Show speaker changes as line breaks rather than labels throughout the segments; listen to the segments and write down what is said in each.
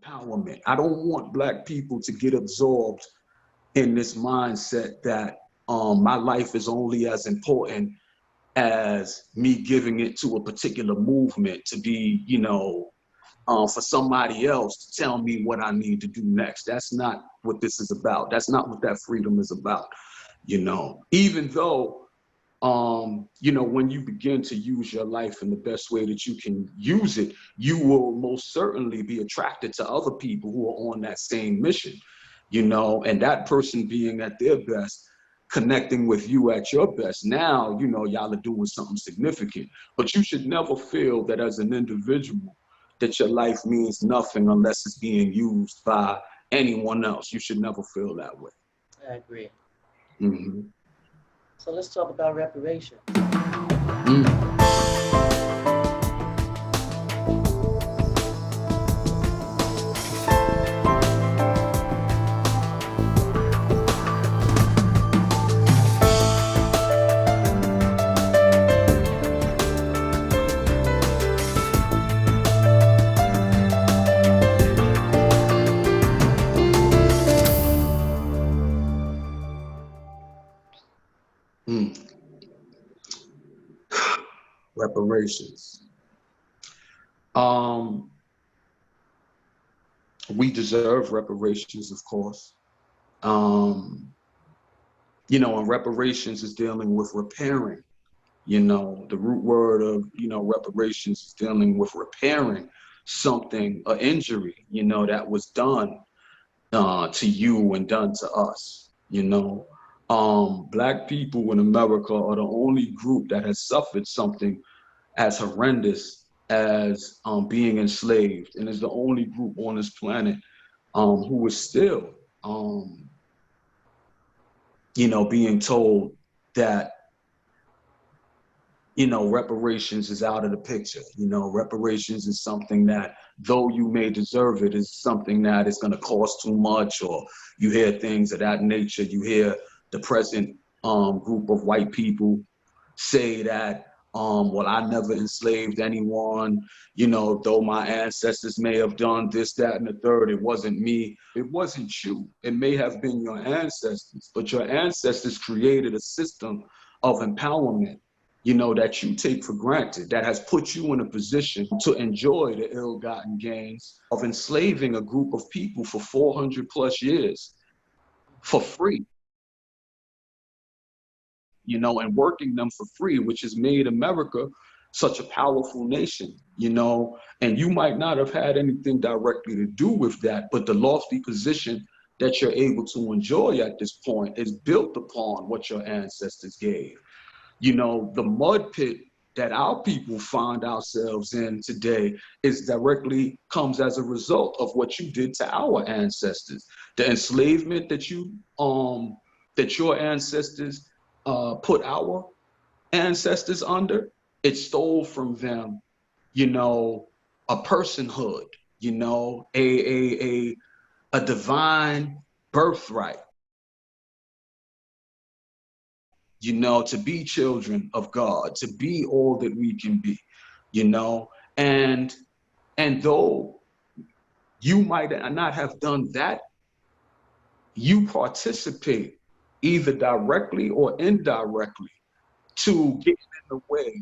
empowerment. I don't want Black people to get absorbed in this mindset that my life is only as important as me giving it to a particular movement to be, for somebody else to tell me what I need to do next. That's not what this is about. That's not what that freedom is about. Even though, when you begin to use your life in the best way that you can use it, you will most certainly be attracted to other people who are on that same mission, and that person being at their best, connecting with you at your best. Now, y'all are doing something significant, but you should never feel that as an individual that your life means nothing unless it's being used by anyone else. You should never feel that way.
I agree.
Mm-hmm.
So let's talk about reparations.
Reparations. We deserve reparations, of course. And reparations is dealing with repairing. The root word of, reparations is dealing with repairing something, an injury, that was done to you and done to us, Black people in America are the only group that has suffered something as horrendous as being enslaved, and is the only group on this planet who is still, being told that, reparations is out of the picture. Reparations is something that, though you may deserve it, is something that is going to cost too much, or you hear things of that nature. You hear the present group of white people say that, well, I never enslaved anyone, though my ancestors may have done this, that, and the third, it wasn't me. It wasn't you. It may have been your ancestors, but your ancestors created a system of empowerment, that you take for granted, that has put you in a position to enjoy the ill-gotten gains of enslaving a group of people for 400 plus years for free. And working them for free, which has made America such a powerful nation, and you might not have had anything directly to do with that, but the lofty position that you're able to enjoy at this point is built upon what your ancestors gave. The mud pit that our people find ourselves in today comes as a result of what you did to our ancestors. The enslavement that your ancestors put our ancestors under, it stole from them, a personhood, a divine birthright, to be children of God, to be all that we can be, and though you might not have done that, you participate either directly or indirectly to get in the way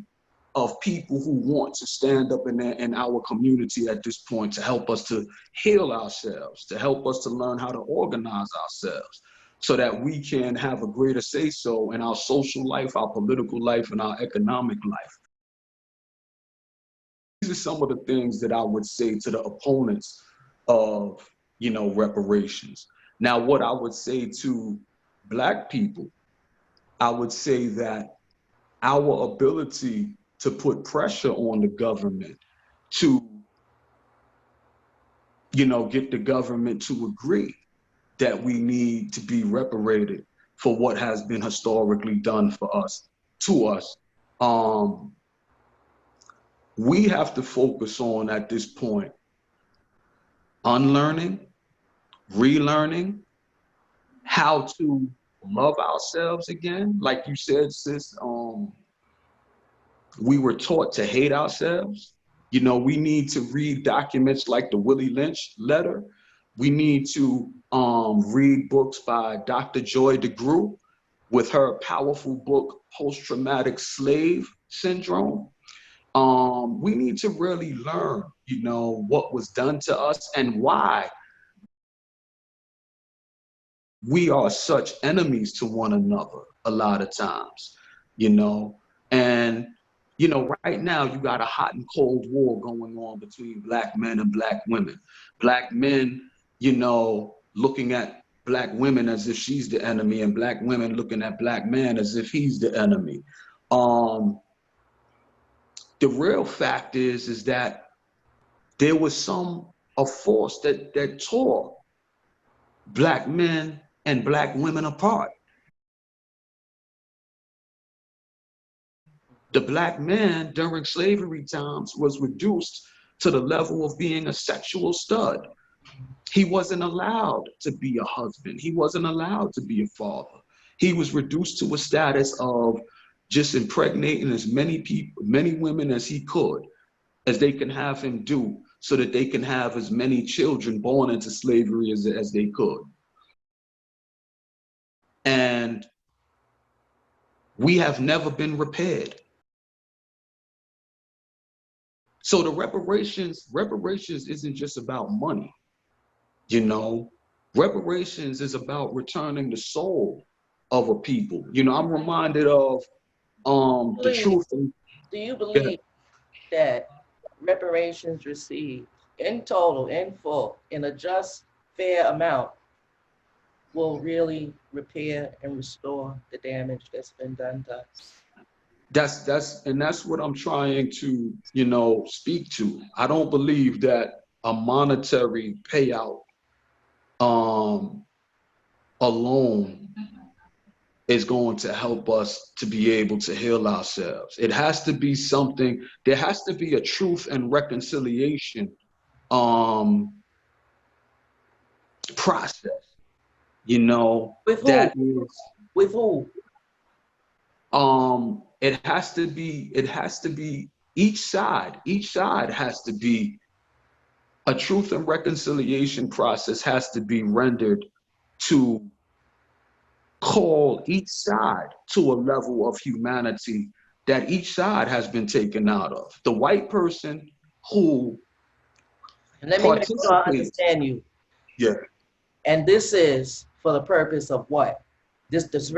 of people who want to stand up in our community at this point to help us to heal ourselves, to help us to learn how to organize ourselves so that we can have a greater say-so in our social life, our political life, and our economic life. These are some of the things that I would say to the opponents of, reparations. Now, what I would say to Black people, I would say that our ability to put pressure on the government to, get the government to agree that we need to be reparated for what has been historically done for us, to us. We have to focus on, at this point, unlearning, relearning, how to love ourselves again. Like you said, sis, we were taught to hate ourselves. You know, we need to read documents like the Willie Lynch letter. We need to read books by Dr. Joy DeGruy with her powerful book, Post-Traumatic Slave Syndrome. We need to really learn, you know, what was done to us and why we are such enemies to one another a lot of times, you know. And, you know, right now you got a hot and cold war going on between black men and black women. Black men, you know, looking at black women as if she's the enemy, and black women looking at black men as if he's the enemy. The real fact is that there was a force that tore black men and black women apart. The black man during slavery times was reduced to the level of being a sexual stud. He wasn't allowed to be a husband. He wasn't allowed to be a father. He was reduced to a status of just impregnating as many people, many women as he could, as they can have him do, so that they can have as many children born into slavery as they could. And we have never been repaired. So the reparations isn't just about money, you know. Reparations is about returning the soul of a people. You know, I'm reminded of the truth.
Do you believe that reparations received in total, in full, in a just, fair amount will really repair and restore the damage that's been done to us?
That's what I'm trying to, you know, speak to. I don't believe that a monetary payout alone is going to help us to be able to heal ourselves. It has to be something, there has to be a truth and reconciliation process, you know.
With who?
That is,
with who?
it has to be each side has to be, a truth and reconciliation process has to be rendered to call each side to a level of humanity that each side has been taken out of. The white person who
And let me make sure I understand you.
Yeah.
And this is for the purpose of what? This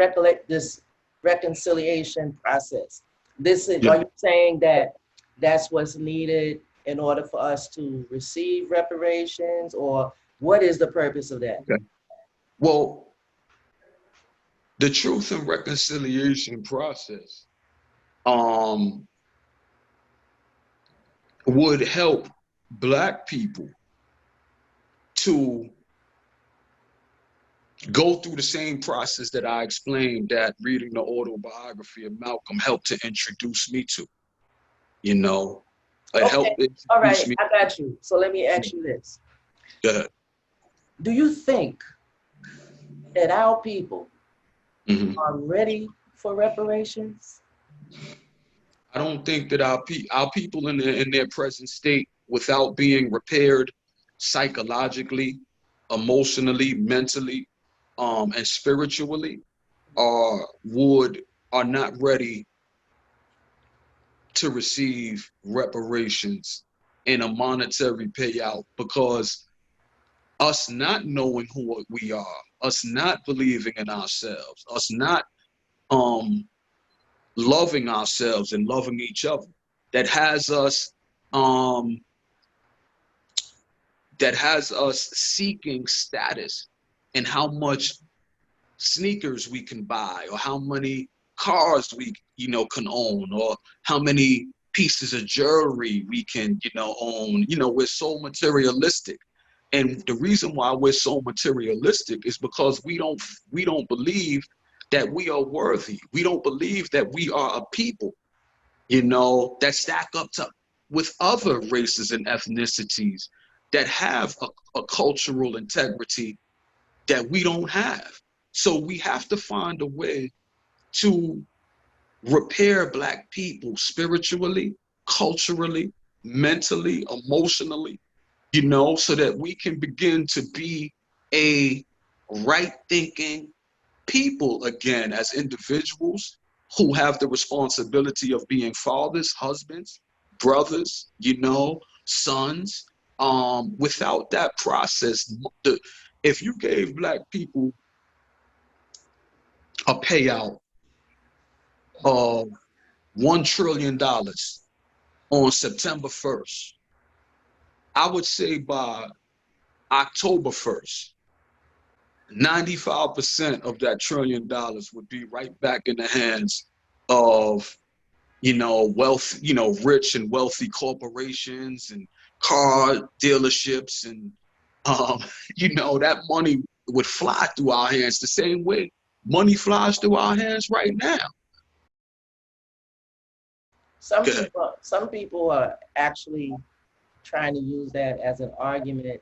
reconciliation process. This is,
Yeah.
Are you saying that that's what's needed in order for us to receive reparations, or what is the purpose of that?
Okay. Well, the truth and reconciliation process would help Black people to go through the same process that I explained that reading the autobiography of Malcolm helped to introduce me to. You know, it helped introduce
All right,
me.
I got you. So let me ask you this.
Go ahead.
Do you think that our people are ready for reparations?
I don't think that our people in their present state, without being repaired psychologically, emotionally, mentally, and spiritually, are not ready to receive reparations in a monetary payout, because us not knowing who we are, us not believing in ourselves, us not loving ourselves and loving each other, that has us seeking status and how much sneakers we can buy, or how many cars we can own, or how many pieces of jewelry we can own. We're so materialistic. And the reason why we're so materialistic is because we don't believe that we are worthy. We don't believe that we are a people, that stack up with other races and ethnicities that have a cultural integrity that we don't have. So we have to find a way to repair Black people spiritually, culturally, mentally, emotionally, you know, so that we can begin to be a right thinking people again as individuals who have the responsibility of being fathers, husbands, brothers, you know, sons. Without that process, if you gave Black people a payout of $1 trillion on September 1st, I would say by October 1st, 95% of that $1 trillion would be right back in the hands of, you know, wealth, you know, rich and wealthy corporations and car dealerships. And, um, you know, that money would fly through our hands the same way money flies through our hands right now. Good.
Some people are actually trying to use that as an argument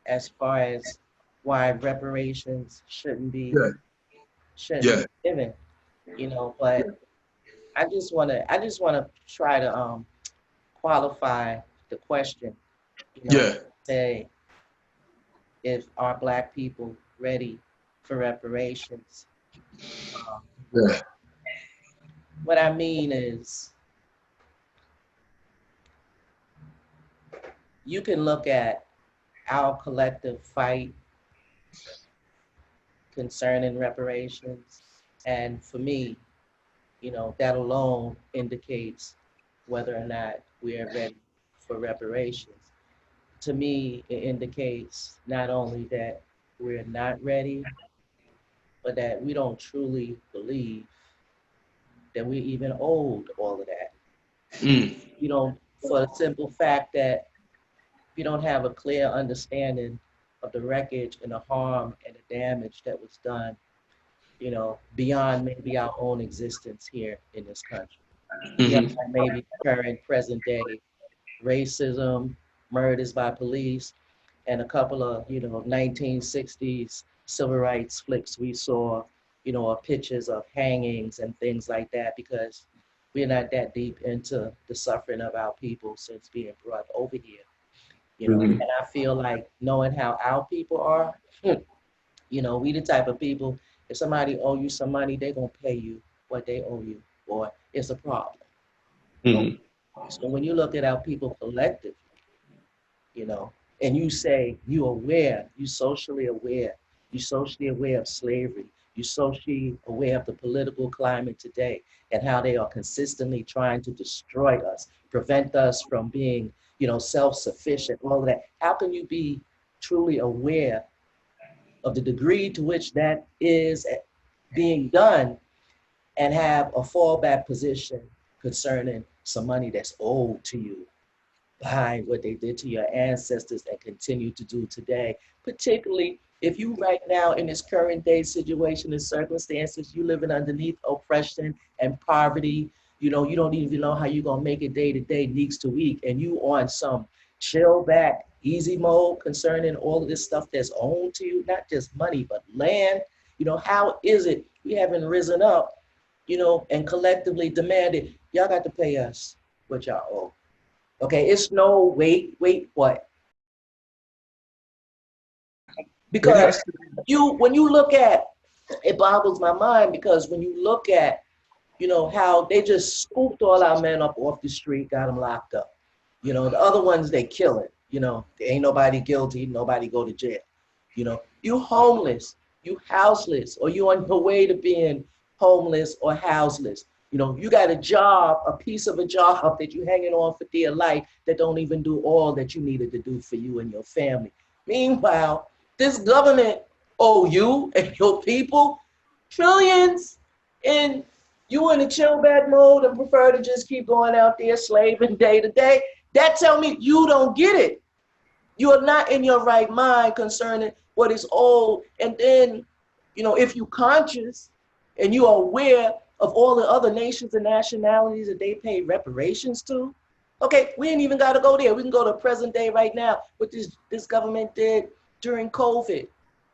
as far as why reparations
Yeah.
shouldn't
Yeah.
be given, you know. But I just wanna try to qualify the question, you know,
Yeah.
say if are Black people ready for reparations? Um,
Yeah.
what I mean is you can look at our collective fight concerning reparations, and for me, you know, that alone indicates whether or not we're ready for reparations. To me, it indicates not only that we're not ready, but that we don't truly believe that we're even owed all of that.
Mm.
You know, for the simple fact that we don't have a clear understanding of the wreckage and the harm and the damage that was done, you know, beyond maybe our own existence here in this country. Beyond
Mm-hmm.
maybe current present day racism, murders by police, and a couple of, you know, 1960s civil rights flicks we saw, you know, pictures of hangings and things like that, because we're not that deep into the suffering of our people since being brought over here, you know.
Mm-hmm.
And I feel like knowing how our people are, you know, we the type of people, if somebody owe you some money, they're gonna pay you what they owe you, or it's a problem. Okay?
Mm-hmm.
So when you look at our people collectively, you know, and you say you aware, you socially aware of slavery, you socially aware of the political climate today and how they are consistently trying to destroy us, prevent us from being, you know, self-sufficient, all of that. How can you be truly aware of the degree to which that is being done and have a fallback position concerning some money that's owed to you behind what they did to your ancestors and continue to do today, particularly if you right now in this current day situation and circumstances, you living underneath oppression and poverty, you know, you don't even know how you're gonna make it day to day, weeks to week, and you on some chill back, easy mode concerning all of this stuff that's owned to you, not just money, but land. You know, how is it we haven't risen up, you know, and collectively demanded, y'all got to pay us what y'all owe. Okay, it's no wait, what?
It
Because
has to.
when you look at, it boggles my mind because when you look at, you know, how they just scooped all our men up off the street, got them locked up. You know, the other ones they kill it. You know, there ain't nobody guilty, nobody go to jail. You know, you homeless, you houseless, or you on your way to being homeless or houseless. You know, you got a job, a piece of a job that you hanging on for dear life that don't even do all that you needed to do for you and your family. Meanwhile, this government owe you and your people trillions, and you in a chill bad mode and prefer to just keep going out there slaving day to day. That tell me you don't get it. You are not in your right mind concerning what is owed. And then, you know, if you conscious and you are aware of all the other nations and nationalities that they pay reparations to, okay, we ain't even got to go there. We can go to present day right now. What this government did during COVID,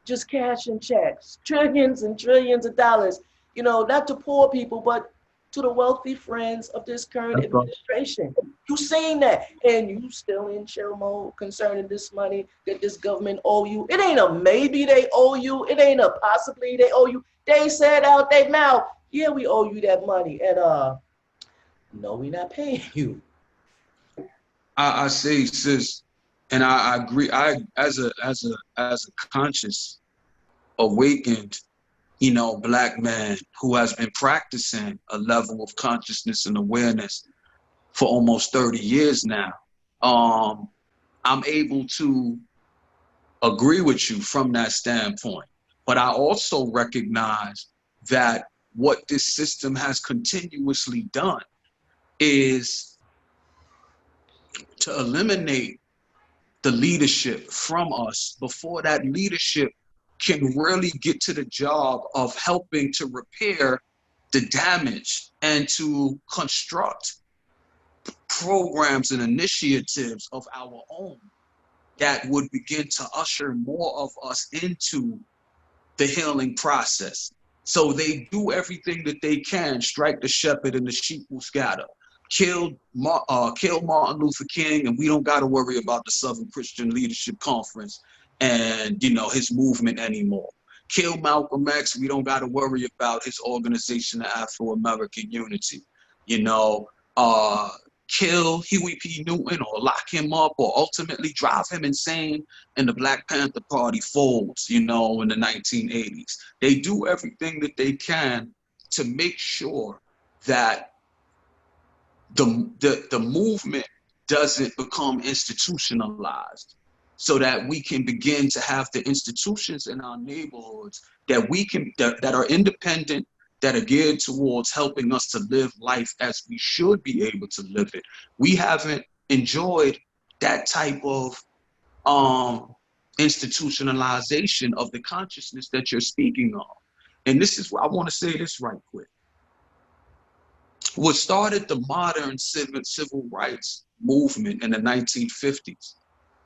just cashing checks, trillions and trillions of dollars, you know, not to poor people, but to the wealthy friends of this current
That's right.
administration. You seen that, and you still in chill mode concerning this money that this government owe you. It ain't a maybe they owe you. It ain't a possibly they owe you. They said out their mouth, yeah, we owe you that money, and no, we not paying you.
I say, sis, and I agree. I as a conscious, awakened, Black man who has been practicing a level of consciousness and awareness for almost 30 years now, I'm able to agree with you from that standpoint. But I also recognize that what this system has continuously done is to eliminate the leadership from us before that leadership can really get to the job of helping to repair the damage and to construct programs and initiatives of our own that would begin to usher more of us into the healing process. So they do everything that they can, strike the shepherd and the sheep will scatter. Kill Martin Luther King, and we don't got to worry about the Southern Christian Leadership Conference and his movement anymore. Kill Malcolm X, we don't got to worry about his organization of Afro-American Unity. Kill Huey P. Newton or lock him up or ultimately drive him insane, and the Black Panther Party folds, in the 1980s. They do everything that they can to make sure that the movement doesn't become institutionalized, so that we can begin to have the institutions in our neighborhoods that are independent, that are geared towards helping us to live life as we should be able to live it. We haven't enjoyed that type of institutionalization of the consciousness that you're speaking of. And this is why I want to say this right quick. What started the modern civil rights movement in the 1950s,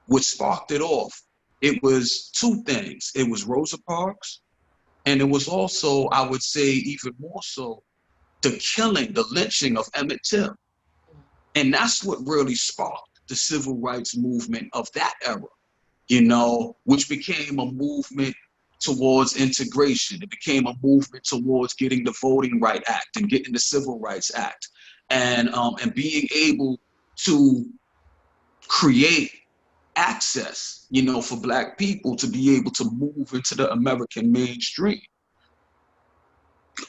what sparked it off, it was two things. It was Rosa Parks, and it was also, I would say even more so, the killing, the lynching of Emmett Till. And that's what really sparked the civil rights movement of that era, which became a movement towards integration. It became a movement towards getting the Voting Rights Act and getting the Civil Rights Act, and being able to create access, for Black people to be able to move into the American mainstream,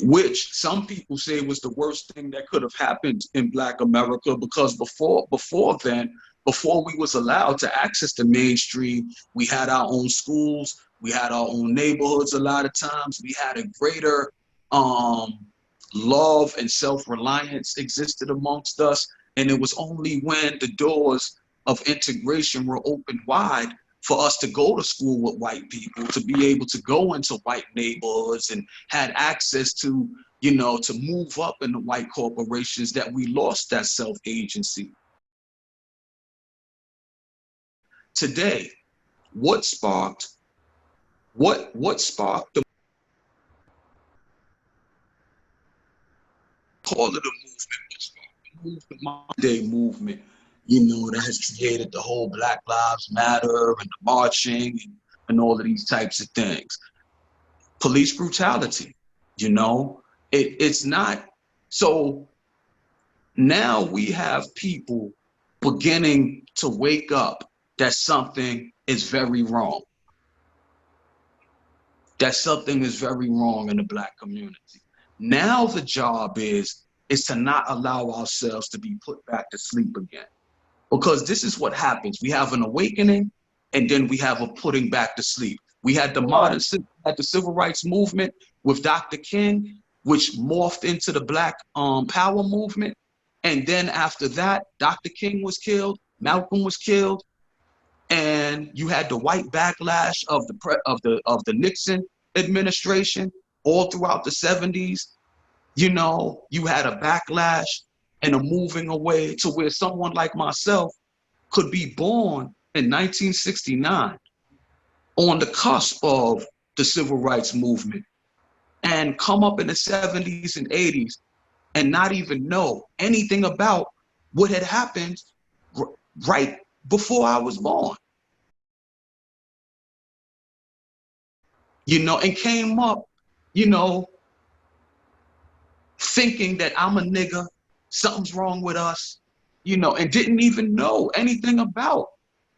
which some people say was the worst thing that could have happened in Black America, because before we was allowed to access the mainstream, we had our own schools, we had our own neighborhoods. A lot of times we had a greater love and self-reliance existed amongst us. And it was only when the doors of integration were opened wide for us to go to school with white people, to be able to go into white neighborhoods and had access to, to move up in the white corporations, that we lost that self-agency. Today, what sparked the, call it a movement, what sparked the modern day movement, that has created the whole Black Lives Matter and the marching and all of these types of things? Police brutality, it's not. So now we have people beginning to wake up that something is very wrong. That something is very wrong in the Black community. Now the job is to not allow ourselves to be put back to sleep again. Because this is what happens. We have an awakening, and then we have a putting back to sleep. We had the civil rights movement with Dr. King, which morphed into the Black Power movement. And then after that, Dr. King was killed, Malcolm was killed, and you had the white backlash of the Nixon administration all throughout the 70s. You had a backlash and a moving away to where someone like myself could be born in 1969 on the cusp of the civil rights movement and come up in the 70s and 80s and not even know anything about what had happened right before I was born. And came up, you know, thinking that I'm a nigga, something's wrong with us, and didn't even know anything about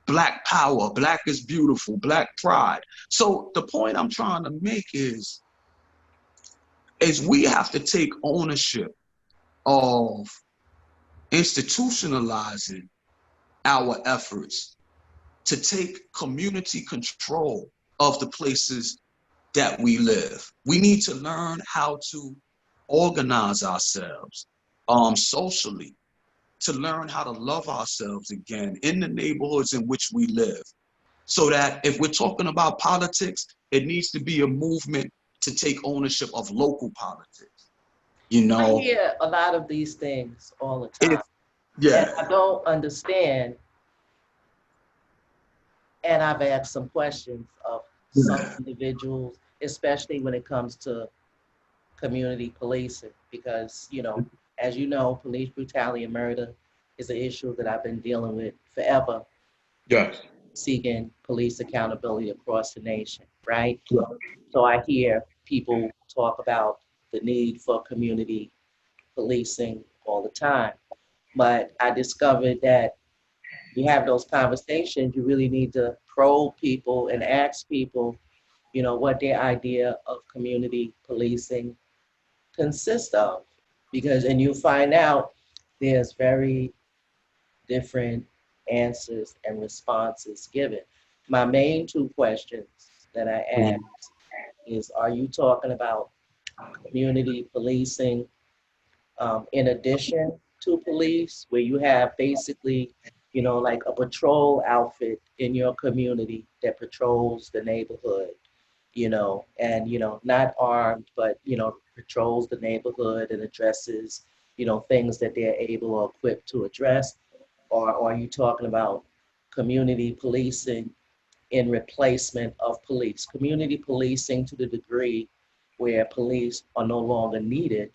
Black power, Black is beautiful, Black pride. So the point I'm trying to make is we have to take ownership of institutionalizing our efforts to take community control of the places that we live. We need to learn how to organize ourselves socially, to learn how to love ourselves again in the neighborhoods in which we live. So that if we're talking about politics, it needs to be a movement to take ownership of local politics.
I hear a lot of these things all the time.
Yeah.
And I don't understand. And I've asked some questions of some individuals, especially when it comes to community policing, because, as you know, police brutality and murder is an issue that I've been dealing with forever.
Yes.
Seeking police accountability across the nation, right?
Yeah.
So I hear people talk about the need for community policing all the time. But I discovered that you have those conversations, you really need to probe people and ask people, what their idea of community policing consists of. And you find out there's very different answers and responses given. My main two questions that I asked is, are you talking about community policing in addition to police, where you have basically, like a patrol outfit in your community that patrols the neighborhood, and, not armed, but, patrols the neighborhood and addresses, things that they're able or equipped to address? Or are you talking about community policing in replacement of police? Community policing to the degree where police are no longer needed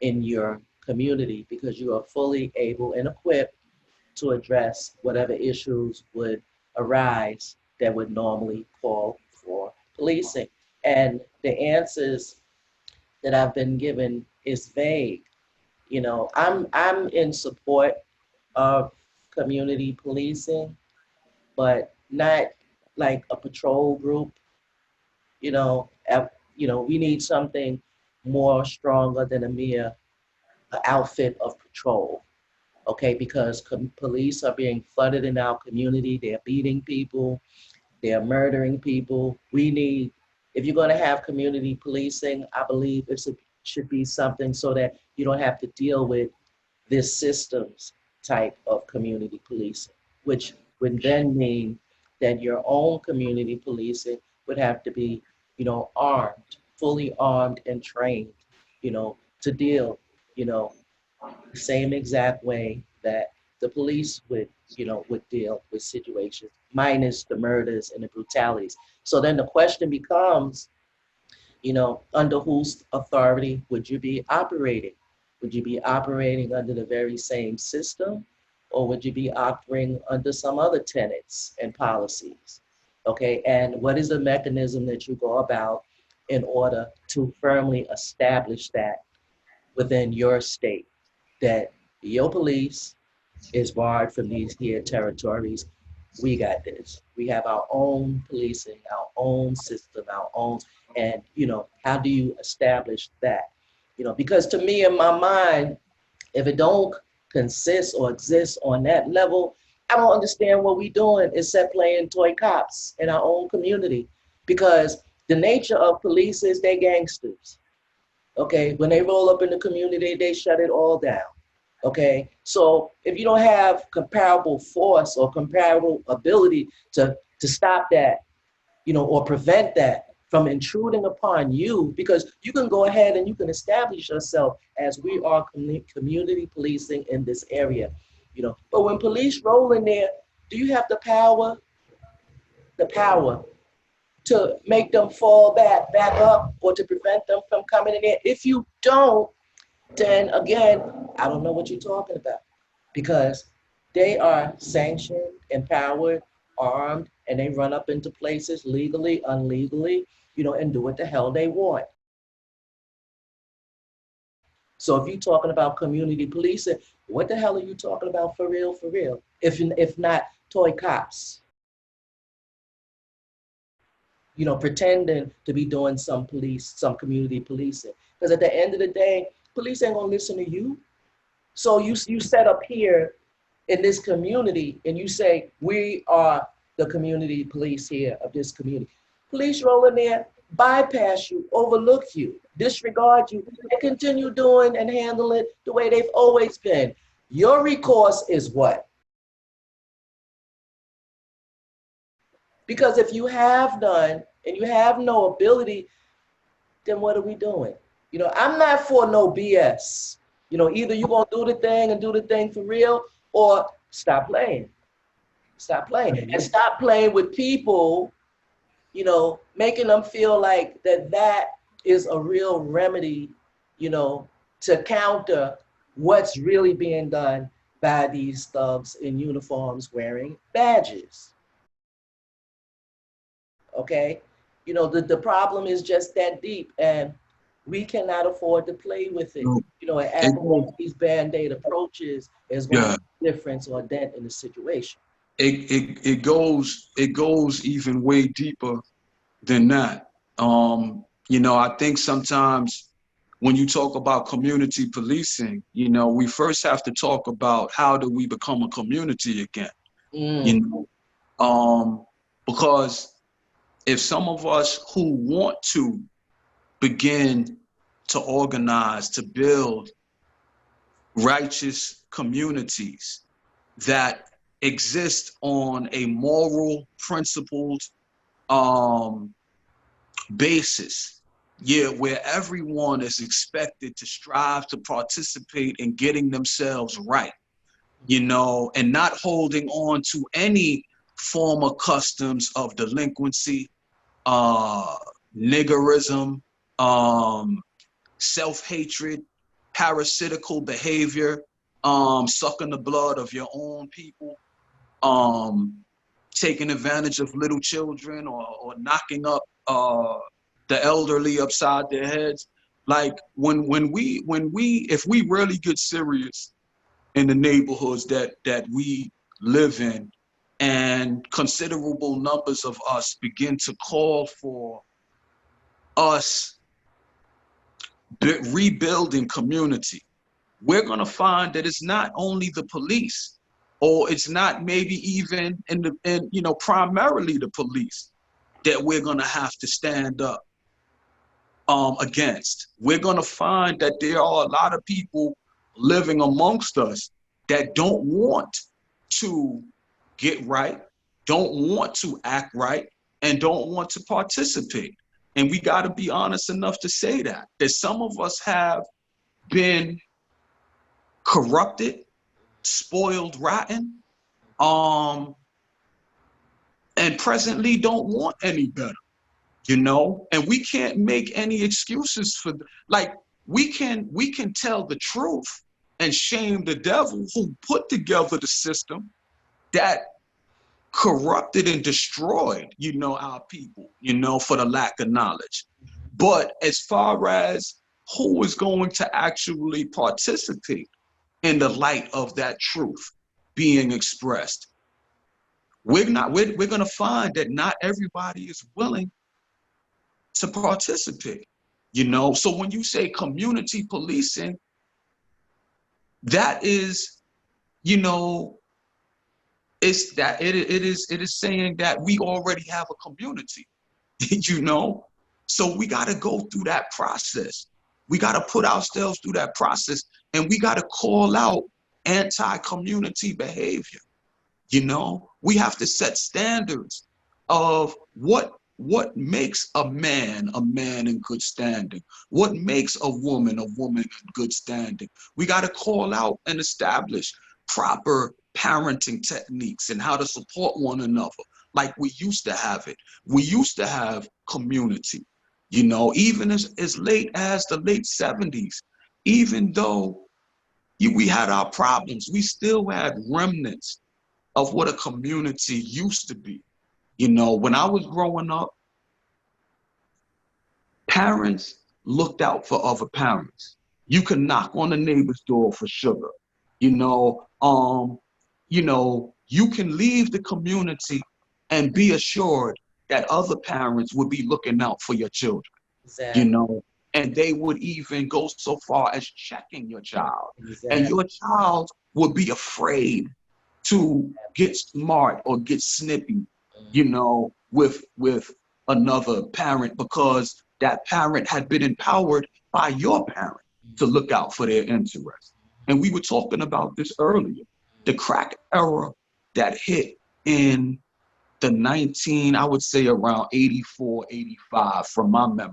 in your community because you are fully able and equipped to address whatever issues would arise that would normally call for policing. And the answers that I've been given is vague. I'm in support of community policing, but not like a patrol group. We need something more stronger than a mere outfit of patrol. Okay, because police are being flooded in our community. They're beating people. They're murdering people. If you're going to have community policing, I believe it should be something so that you don't have to deal with this systems type of community policing, which would then mean that your own community policing would have to be, armed, fully armed and trained, to deal, the same exact way that the police would deal with situations, minus the murders and the brutalities. So then the question becomes, under whose authority would you be operating? Would you be operating under the very same system, or would you be operating under some other tenets and policies? Okay, and what is the mechanism that you go about in order to firmly establish that within your state, that your police is barred from these here territories? We got this. We have our own policing, our own system, our own, and how do you establish that? Because to me, in my mind, if it don't consist or exist on that level, I don't understand what we doing except playing toy cops in our own community. Because the nature of police is they gangsters. Okay, when they roll up in the community, they shut it all down. Okay, so if you don't have comparable force or comparable ability to stop that, or prevent that from intruding upon you, because you can go ahead and you can establish yourself as we are community policing in this area, But when police roll in there, do you have the power to make them fall back up, or to prevent them from coming in there? If you don't, then again, I don't know what you're talking about, because they are sanctioned, empowered, armed, and they run up into places legally, unlegally, and do what the hell they want. So if you're talking about community policing, what the hell are you talking about for real, for real? If not toy cops, pretending to be doing some community policing. Because at the end of the day, police ain't gonna listen to you. So you set up here in this community and you say, we are the community police here of this community. Police roll in there, bypass you, overlook you, disregard you, and continue doing and handle it the way they've always been. Your recourse is what? Because if you have none and you have no ability, then what are we doing? I'm not for no BS. Either you're going to do the thing and do the thing for real, or stop playing. Stop playing. And stop playing with people, making them feel like that is a real remedy, to counter what's really being done by these thugs in uniforms wearing badges. Okay? The problem is just that deep, and we cannot afford to play with it. And acting like these band-aid approaches is going to make a difference or a dent in the situation.
It goes even way deeper than that. I think sometimes when you talk about community policing, we first have to talk about how do we become a community again. Because if some of us who want to begin to organize, to build righteous communities that exist on a moral, principled basis, where everyone is expected to strive to participate in getting themselves right, and not holding on to any former customs of delinquency, niggerism, self-hatred, parasitical behavior, sucking the blood of your own people, taking advantage of little children, or knocking up the elderly upside their heads. Like if we really get serious in the neighborhoods that we live in, and considerable numbers of us begin to call for us rebuilding community, we're going to find that it's not only the police, or it's not maybe even primarily the police that we're going to have to stand up against. We're going to find that there are a lot of people living amongst us that don't want to get right, don't want to act right, and don't want to participate. And we got to be honest enough to say that some of us have been corrupted, spoiled rotten, and presently don't want any better, and we can't make any excuses for, we can tell the truth and shame the devil who put together the system that corrupted and destroyed, our people, for the lack of knowledge. But as far as who is going to actually participate in the light of that truth being expressed, we're going to find that not everybody is willing to participate, So when you say community policing, that is, it's that it is saying that we already have a community, So we got to go through that process. We got to put ourselves through that process, and we got to call out anti-community behavior. We have to set standards of what makes a man in good standing, what makes a woman in good standing. We got to call out and establish proper parenting techniques and how to support one another like we used to have it. We used to have community, even as late as the late 70s. even though we had our problems, we still had remnants of what a community used to be. You know, when I was growing up, parents looked out for other parents. You could knock on the neighbor's door for sugar. You know, you can leave the community and be assured that other parents would be looking out for your children, you
Exactly.
know, and they would even go so far as checking your child. And
Exactly.
your child would be afraid to get smart or get snippy, you know, with another parent because that parent had been empowered by your parent to look out for their interests. And we were talking about this earlier. The crack era that hit in the I would say around 84, 85 from my memory.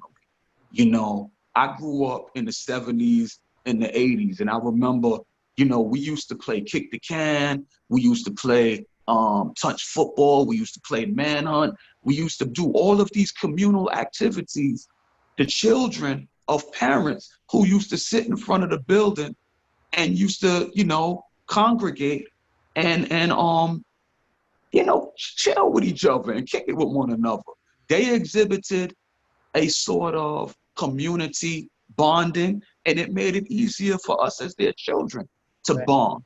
You know, I grew up in the 70s and the 80s, and I remember, you know, we used to play kick the can, we used to play touch football, we used to play manhunt, we used to do all of these communal activities. The children of parents who used to sit in front of the building and used to, you know, congregate and you know, chill with each other and kick it with one another. They exhibited a sort of community bonding, and it made it easier for us as their children to
Right.
bond.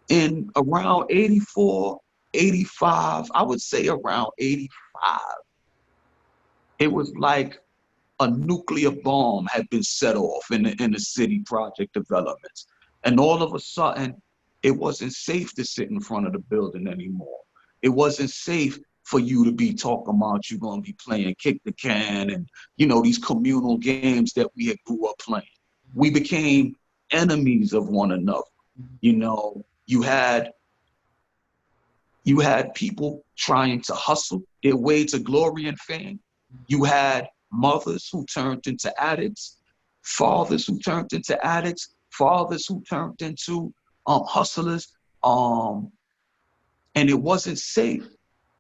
In around 84, 85, I would say around 85, it was like a nuclear bomb had been set off in the city project developments. And all of a sudden, it wasn't safe to sit in front of the building anymore. It wasn't safe for you to be talking about you're going to be playing kick the can and, you know, these communal games that we had grew up playing. We became enemies of one another. You know, you had people trying to hustle their way to glory and fame. You had mothers who turned into addicts, fathers who turned into addicts, fathers who turned into hustlers. Um, and it wasn't safe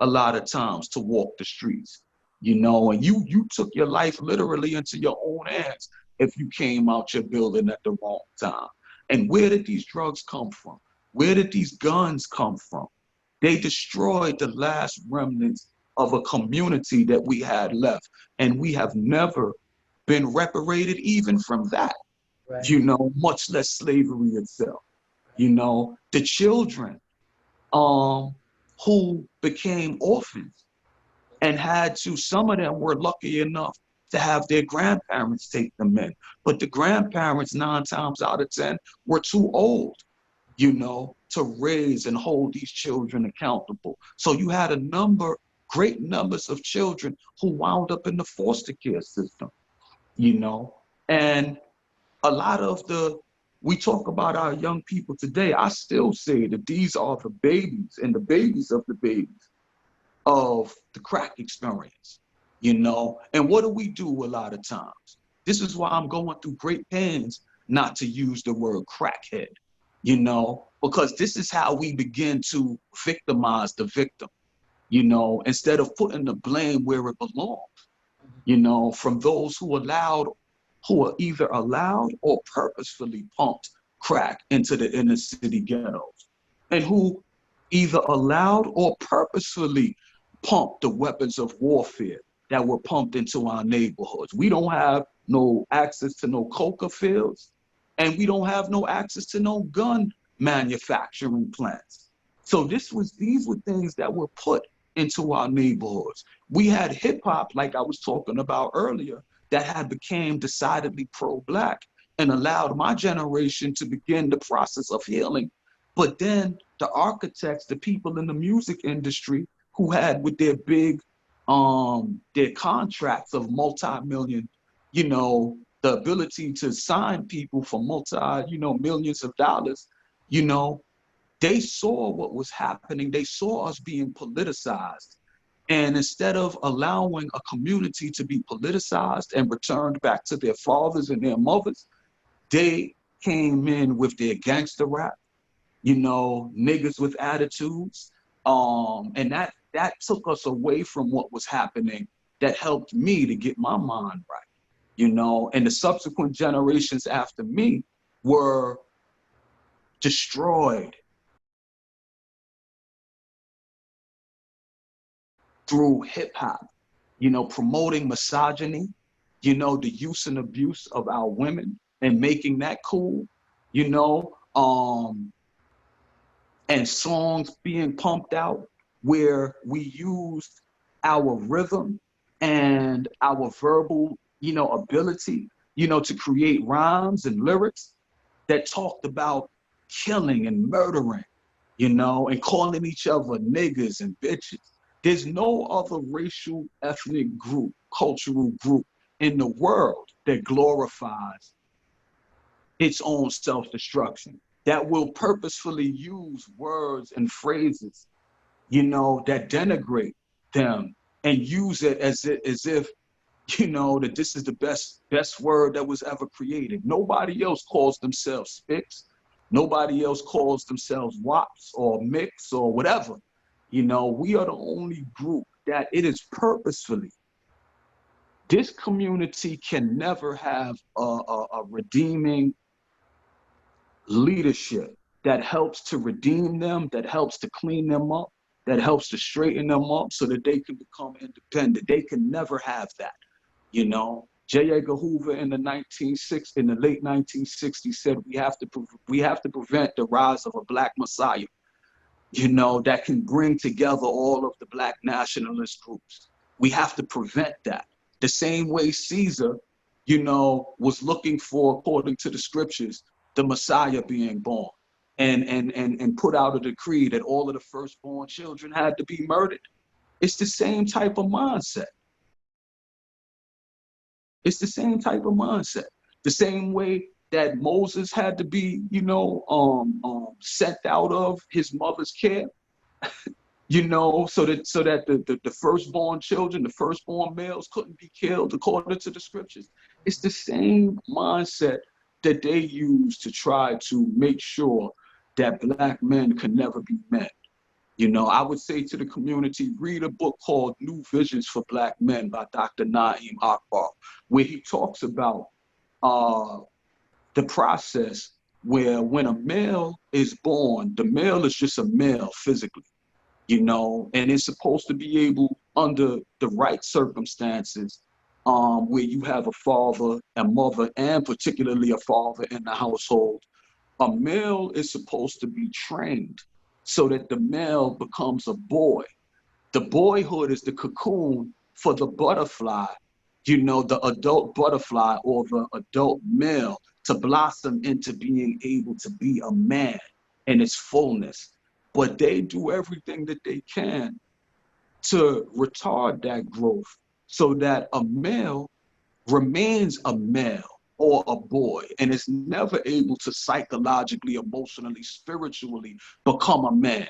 a lot of times to walk the streets, you know, and you took your life literally into your own hands if you came out your building at the wrong time. And where did these drugs come from? Where did these guns come from? They destroyed the last remnants of a community that we had left. And we have never been reparated even from that,
Right.
you know, much less slavery itself. You know, the children um, who became orphans and had to, some of them were lucky enough to have their grandparents take them in. But the grandparents, 9 times out of 10, were too old, you know, to raise and hold these children accountable. So you had great numbers of children who wound up in the foster care system, you know, and a lot of we talk about our young people today. I still say that these are the babies and the babies of the babies of the crack experience, you know? And what do we do a lot of times? This is why I'm going through great pains not to use the word crackhead, you know, because this is how we begin to victimize the victim, you know, instead of putting the blame where it belongs, you know, from those who are either allowed or purposefully pumped crack into the inner city ghettos, and who either allowed or purposefully pumped the weapons of warfare that were pumped into our neighborhoods. We don't have no access to no coca fields, and we don't have no access to no gun manufacturing plants. So these were things that were put into our neighborhoods. We had hip hop, like I was talking about earlier, that had became decidedly pro-Black and allowed my generation to begin the process of healing. But then the architects, the people in the music industry who had with their contracts of multi-million, you know, the ability to sign people for millions of dollars, you know, they saw what was happening. They saw us being politicized. And instead of allowing a community to be politicized and returned back to their fathers and their mothers, they came in with their gangster rap, you know, niggas with attitudes. And that took us away from what was happening that helped me to get my mind right. you know, and the subsequent generations after me were destroyed through hip hop, you know, promoting misogyny, you know, the use and abuse of our women and making that cool, you know, and songs being pumped out where we used our rhythm and our verbal, you know, ability, you know, to create rhymes and lyrics that talked about killing and murdering, you know, and calling each other niggas and bitches. There's no other racial, ethnic group, cultural group in the world that glorifies its own self-destruction, that will purposefully use words and phrases, you know, that denigrate them and use it as if, you know, that this is the best word that was ever created. Nobody else calls themselves Spicks. Nobody else calls themselves WAPs or Mix or whatever. You know, we are the only group that it is purposefully. This community can never have a redeeming leadership that helps to redeem them, that helps to clean them up, that helps to straighten them up so that they can become independent. They can never have that. You know, J. Edgar Hoover in the late 1960s said we have to prevent the rise of a black messiah, you know, that can bring together all of the black nationalist groups. We have to prevent that. The same way Caesar, you know, was looking for, according to the scriptures, the Messiah being born and put out a decree that all of the firstborn children had to be murdered. It's the same type of mindset. It's the same type of mindset. The same way that Moses had to be, you know, sent out of his mother's care, you know, so that the firstborn children, the firstborn males couldn't be killed according to the scriptures. It's the same mindset that they use to try to make sure that black men can never be men. You know, I would say to the community, read a book called New Visions for Black Men by Dr. Naeem Akbar, where he talks about the process where when a male is born, the male is just a male physically, you know, and it's supposed to be able, under the right circumstances, where you have a father and mother, and particularly a father in the household, a male is supposed to be trained so that the male becomes a boy. The boyhood is the cocoon for the butterfly, you know, the adult butterfly or the adult male to blossom into being able to be a man in its fullness. But they do everything that they can to retard that growth so that a male remains a male or a boy and is never able to psychologically, emotionally, spiritually become a man.